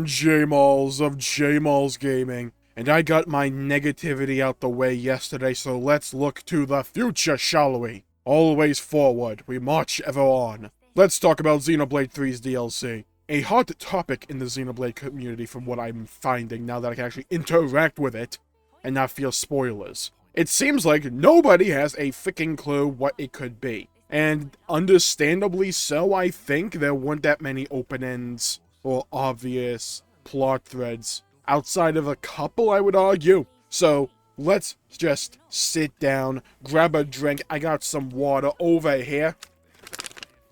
Jmulls of Jmulls Gaming, and I got my negativity out the way yesterday, so let's look to the future, shall we? Always forward, we march ever on. Let's talk about Xenoblade 3's DLC. A hot topic in the Xenoblade community from what I'm finding now that I can actually interact with it and not feel spoilers. It seems like nobody has a freaking clue what it could be. And understandably so, I think there weren't that many open ends or obvious plot threads outside of a couple, I would argue. So let's just sit down, grab a drink. I got some water over here.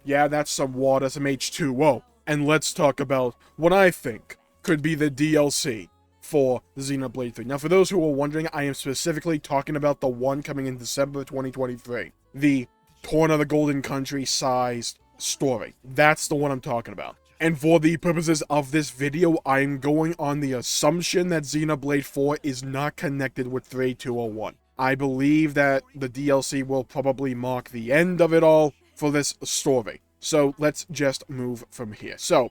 Yeah, that's some water, some H2O. And let's talk about what I think could be the DLC for Xenoblade 3. Now, for those who are wondering, I am specifically talking about the one coming in December 2023. The Torn of the Golden Country sized story. That's the one I'm talking about. And for the purposes of this video, I'm going on the assumption that Xenoblade 4 is not connected with 3201. I believe that the DLC will probably mark the end of it all for this story. So let's just move from here. So,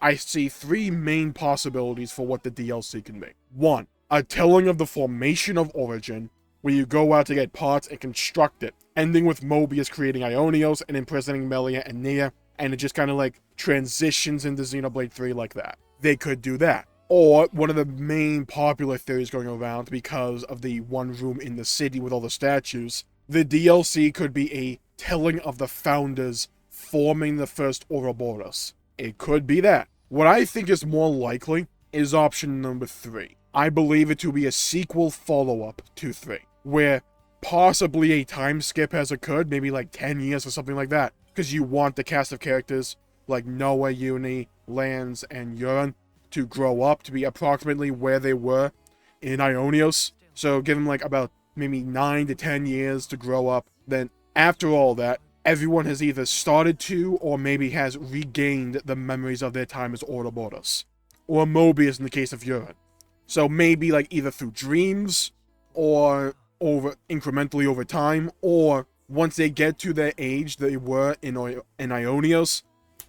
I see three main possibilities for what the DLC can be. One, a telling of the formation of Origin, where you go out to get parts and construct it, ending with Mobius creating Ionios and imprisoning Melia and Nia, and it just kind of like transitions into Xenoblade 3 like that. They could do that. Or, one of the main popular theories going around because of the one room in the city with all the statues, the DLC could be a telling of the founders forming the first Ouroboros. It could be that. What I think is more likely is option number 3. I believe it to be a sequel follow-up to 3, where possibly a time skip has occurred, maybe like 10 years or something like that, because you want the cast of characters like Noah, Uni, Lance, and Yuran to grow up to be approximately where they were in Ionios. So give them like about maybe 9 to 10 years to grow up. Then after all that, everyone has either started to or maybe has regained the memories of their time as Ouroboros. Or Mobius in the case of Yuran. So maybe like either through dreams or incrementally over time, or once they get to their age they were in Ionios,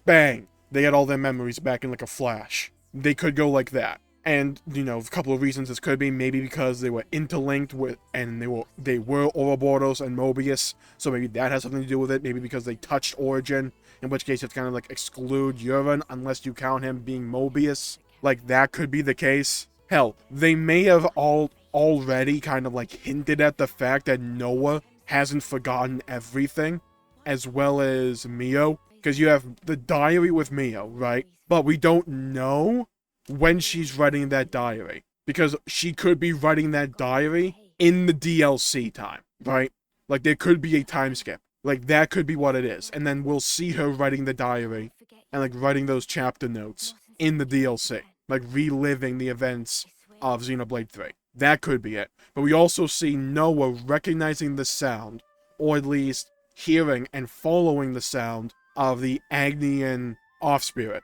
bang, they get all their memories back in like a flash. They could go like that. And, you know, a couple of reasons this could be, maybe because they were interlinked with, and they were Ouroboros and Mobius, so maybe that has something to do with it. Maybe because they touched Origin, in which case it's kind of like exclude Yuran unless you count him being Mobius. Like, that could be the case. Hell, they may have already kind of like hinted at the fact that Noah hasn't forgotten everything, as well as Mio, because you have the diary with Mio, right? But we don't know when she's writing that diary, because she could be writing that diary in the DLC time, right? Like, there could be a time skip. Like, that could be what it is. And then we'll see her writing the diary and, like, writing those chapter notes in the DLC. Like, reliving the events of Xenoblade 3. That could be it. But we also see Noah recognizing the sound, or at least hearing and following the sound of the Agnian Offseer,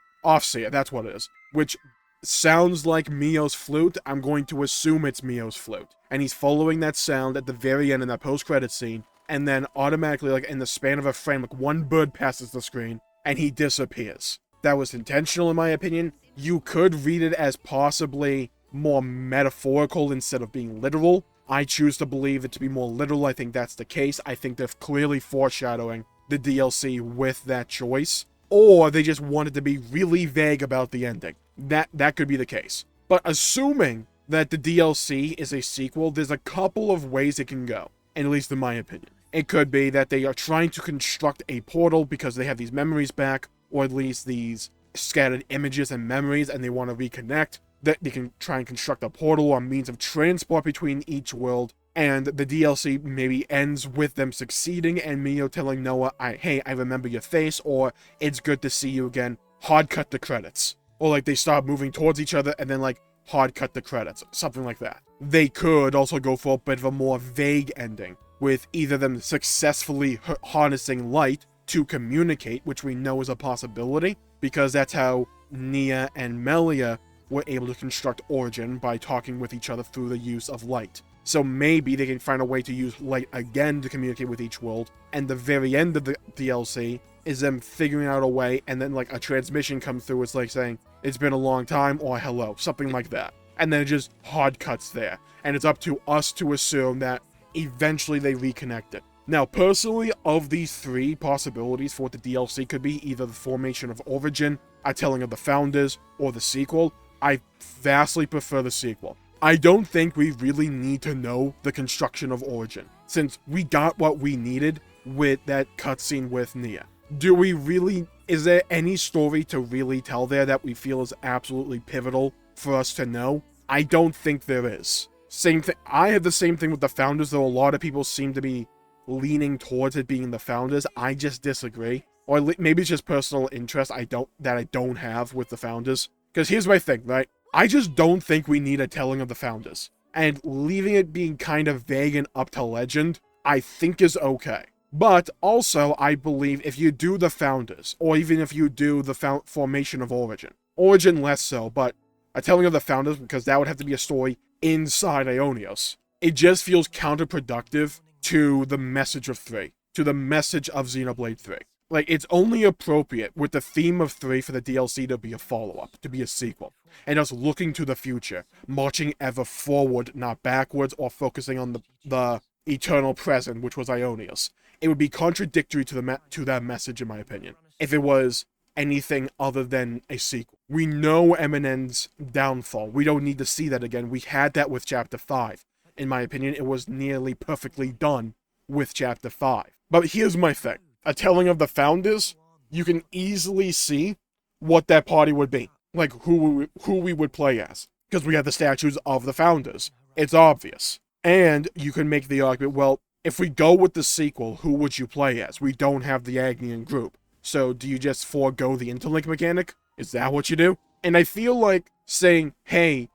that's what it is. Which sounds like Mio's flute. I'm going to assume it's Mio's flute. And he's following that sound at the very end in that post-credit scene, and then automatically, like in the span of a frame, like one bird passes the screen, and he disappears. That was intentional in my opinion. You could read it as possibly more metaphorical instead of being literal. I choose to believe it to be more literal. I think that's the case. I think they're clearly foreshadowing the DLC with that choice. Or they just wanted to be really vague about the ending. That could be the case. But assuming that the DLC is a sequel, there's a couple of ways it can go, at least in my opinion. It could be that they are trying to construct a portal because they have these memories back, or at least these scattered images and memories, and they want to reconnect. That they can try and construct a portal or means of transport between each world, and the DLC maybe ends with them succeeding and Mio telling Noah, hey, I remember your face, or it's good to see you again, hard cut the credits. Or like they start moving towards each other and then like hard cut the credits, something like that. They could also go for a bit of a more vague ending, with either them successfully harnessing light to communicate, which we know is a possibility, because that's how Nia and Melia were able to construct Origin, by talking with each other through the use of light. So maybe they can find a way to use light again to communicate with each world, and the very end of the DLC is them figuring out a way, and then like a transmission comes through, it's like saying, it's been a long time, or hello, something like that. And then it just hard cuts there, and it's up to us to assume that eventually they reconnected. Now, personally, of these three possibilities for what the DLC could be, either the formation of Origin, a telling of the Founders, or the sequel, I vastly prefer the sequel. I don't think we really need to know the construction of Origin, since we got what we needed with that cutscene with Nia. Do we really, is there any story to really tell there that we feel is absolutely pivotal for us to know? I don't think there is. Same thing, I had the same thing with the Founders, though a lot of people seem to be leaning towards it being the Founders. I just disagree. Or maybe it's just personal interest I don't have with the Founders. Because here's my thing, right? I just don't think we need a telling of the Founders. And leaving it being kind of vague and up to legend, I think is okay. But also, I believe if you do the Founders, or even if you do the formation of Origin less so, but a telling of the Founders, because that would have to be a story inside Ionios, it just feels counterproductive to the message of 3, to the message of Xenoblade 3. Like, it's only appropriate with the theme of 3 for the DLC to be a follow-up, to be a sequel, and us looking to the future, marching ever forward, not backwards, or focusing on the eternal present, which was Ionios. It would be contradictory to that message, in my opinion, if it was anything other than a sequel. We know Eminen's downfall. We don't need to see that again. We had that with Chapter 5. In my opinion, it was nearly perfectly done with Chapter 5. But here's my thing. A telling of the Founders, you can easily see what that party would be. Like, who we would play as. Because we have the statues of the Founders. It's obvious. And you can make the argument, well, if we go with the sequel, who would you play as? We don't have the Agnian group. So do you just forego the interlink mechanic? Is that what you do? And I feel like saying, hey,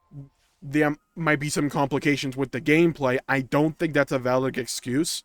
there might be some complications with the gameplay, I don't think that's a valid excuse,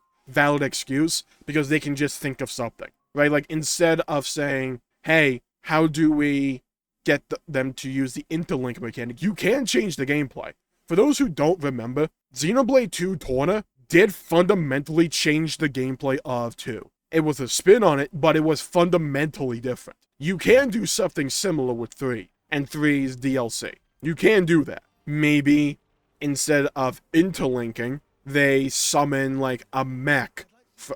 because they can just think of something, right? Like, instead of saying, hey, how do we get them to use the interlink mechanic, you can change the gameplay. For those who don't remember, Xenoblade 2 Torna did fundamentally change the gameplay of 2. It was a spin on it, but it was fundamentally different. You can do something similar with 3, and 3's DLC. You can do that. Maybe, instead of interlinking, they summon, like, a mech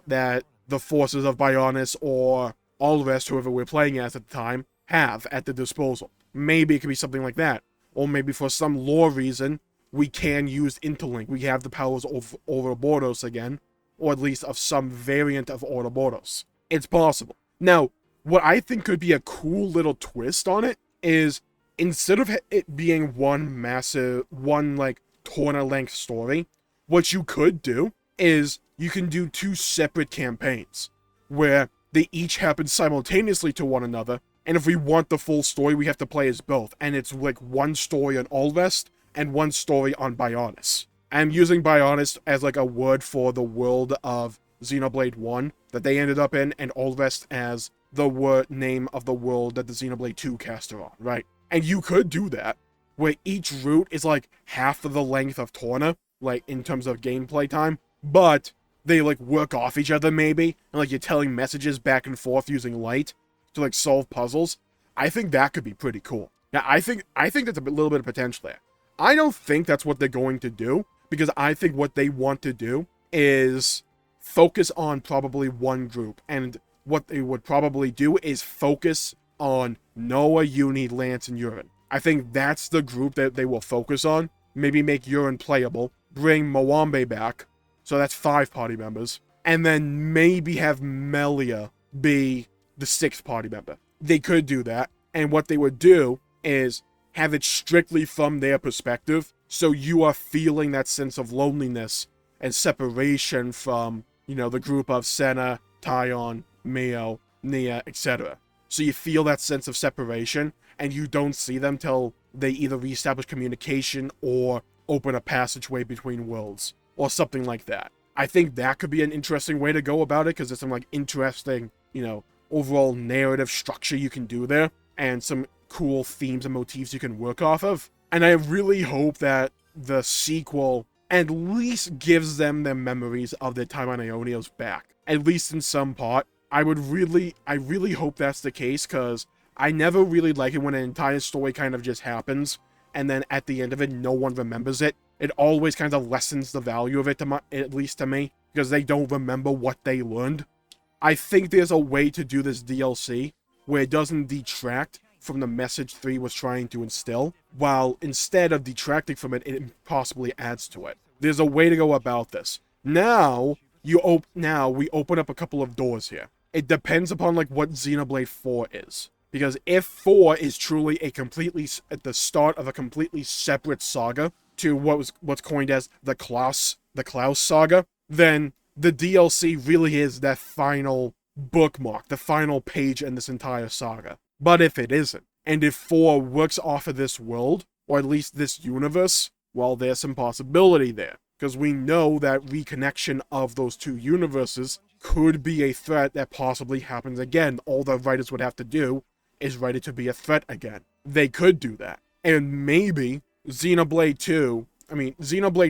that the forces of Bionis or all the rest, whoever we're playing as at the time, have at their disposal. Maybe it could be something like that. Or maybe for some lore reason, we can use interlink. We have the powers of Ouroboros again, or at least of some variant of Ouroboros. It's possible. Now, what I think could be a cool little twist on it is, instead of it being one like, Torna-length story, what you could do is you can do 2 separate campaigns, where they each happen simultaneously to one another, and if we want the full story, we have to play as both, and it's like one story on Ulvest, and one story on Bionis. I'm using Bionis as like a word for the world of Xenoblade 1 that they ended up in, and Ulvest as the name of the world that the Xenoblade 2 cast are on, right? And you could do that, where each route is like half of the length of Torna, like in terms of gameplay time, but they like work off each other maybe, and like you're telling messages back and forth using light to like solve puzzles. I think that could be pretty cool. Now, I think that's a little bit of potential there. I don't think that's what they're going to do, because I think what they want to do is focus on probably one group, and what they would probably do is focus on Noah, Uni, Lance, and Urine. I think that's the group that they will focus on. Maybe make Urine playable, bring Mwambe back, so that's 5 party members, and then maybe have Melia be the 6th party member. They could do that, and what they would do is have it strictly from their perspective, so you are feeling that sense of loneliness and separation from, you know, the group of Senna, Tyon, Mio, Nia, etc. So you feel that sense of separation, and you don't see them till they either reestablish communication or open a passageway between worlds, or something like that. I think that could be an interesting way to go about it, because there's some, like, interesting, you know, overall narrative structure you can do there, and some cool themes and motifs you can work off of. And I really hope that the sequel at least gives them their memories of their time on Ionios back. At least in some part. I really hope that's the case, because I never really like it when an entire story kind of just happens, and then at the end of it, no one remembers it. It always kind of lessens the value of it, at least to me, because they don't remember what they learned. I think there's a way to do this DLC where it doesn't detract from the message 3 was trying to instill, while instead of detracting from it, it possibly adds to it. There's a way to go about this. Now we open up a couple of doors here. It depends upon like what Xenoblade 4 is. Because if 4 is truly at the start of a completely separate saga to what's coined as the Klaus saga, then the DLC really is that final bookmark, the final page in this entire saga. But if it isn't, and if 4 works off of this world, or at least this universe, well, there's some possibility there. Because we know that reconnection of those two universes could be a threat that possibly happens again. All the writers would have to do is write it to be a threat again. They could do that. And maybe Xenoblade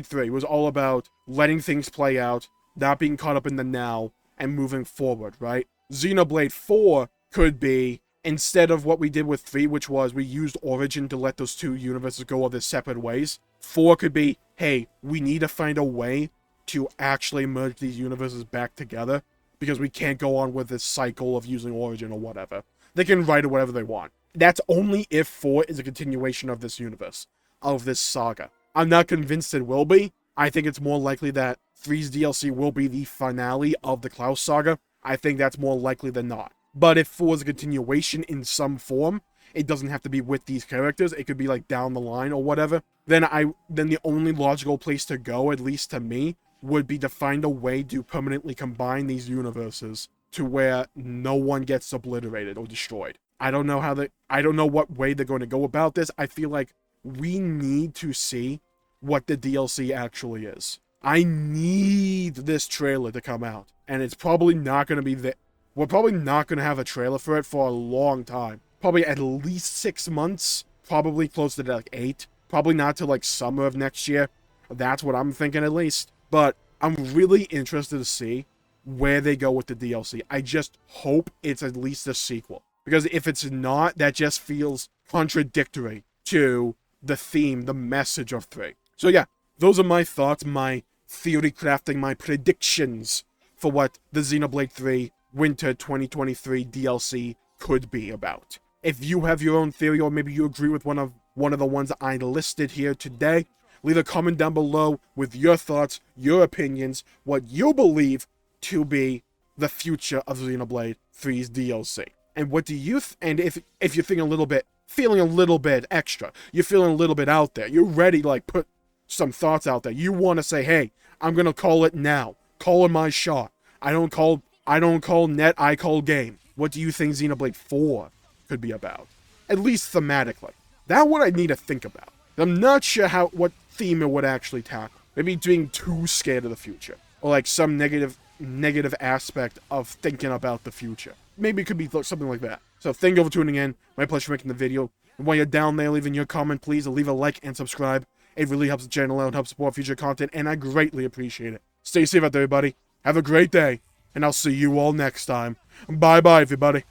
3 was all about letting things play out, not being caught up in the now, and moving forward, right? Xenoblade 4 could be, instead of what we did with 3, which was we used Origin to let those two universes go their separate ways, 4 could be, hey, we need to find a way to actually merge these universes back together, because we can't go on with this cycle of using Origin or whatever. They can write it whatever they want. That's only if 4 is a continuation of this universe, of this saga. I'm not convinced it will be. I think it's more likely that 3's DLC will be the finale of the Klaus saga. I think that's more likely than not. But if 4 is a continuation in some form, it doesn't have to be with these characters, it could be like down the line or whatever, then the only logical place to go, at least to me, would be to find a way to permanently combine these universes to where no one gets obliterated or destroyed. I don't know what way they're going to go about this. I feel like we need to see what the DLC actually is. I need this trailer to come out, and it's probably not going to be we're probably not going to have a trailer for it for a long time. Probably at least 6 months, probably close to like 8. Probably not till like summer of next year. That's what I'm thinking at least. But I'm really interested to see where they go with the DLC. I just hope it's at least a sequel. Because if it's not, that just feels contradictory to the theme, the message of 3. So yeah, those are my thoughts, my theory crafting, my predictions for what the Xenoblade 3 Winter 2023 DLC could be about. If you have your own theory, or maybe you agree with one of the ones I listed here today, leave a comment down below with your thoughts, your opinions, what you believe to be the future of Xenoblade 3's DLC. And what do you and if you're feeling a little bit extra, you're feeling a little bit out there, you're ready to like put some thoughts out there, you want to say, hey, I'm gonna call it now, calling my shot. I don't call net, I call game. What do you think Xenoblade 4 could be about? At least thematically. That's what I need to think about. I'm not sure what theme it would actually tackle. Maybe being too scared of the future, or like some negative aspect of thinking about the future. Maybe it could be something like that. So thank you for tuning in. My pleasure making the video. And while you're down there leaving your comment, please leave a like and subscribe. It really helps the channel out and helps support future content, and I greatly appreciate it. Stay safe out there, everybody. Have a great day, and I'll see you all next time. Bye-bye, everybody.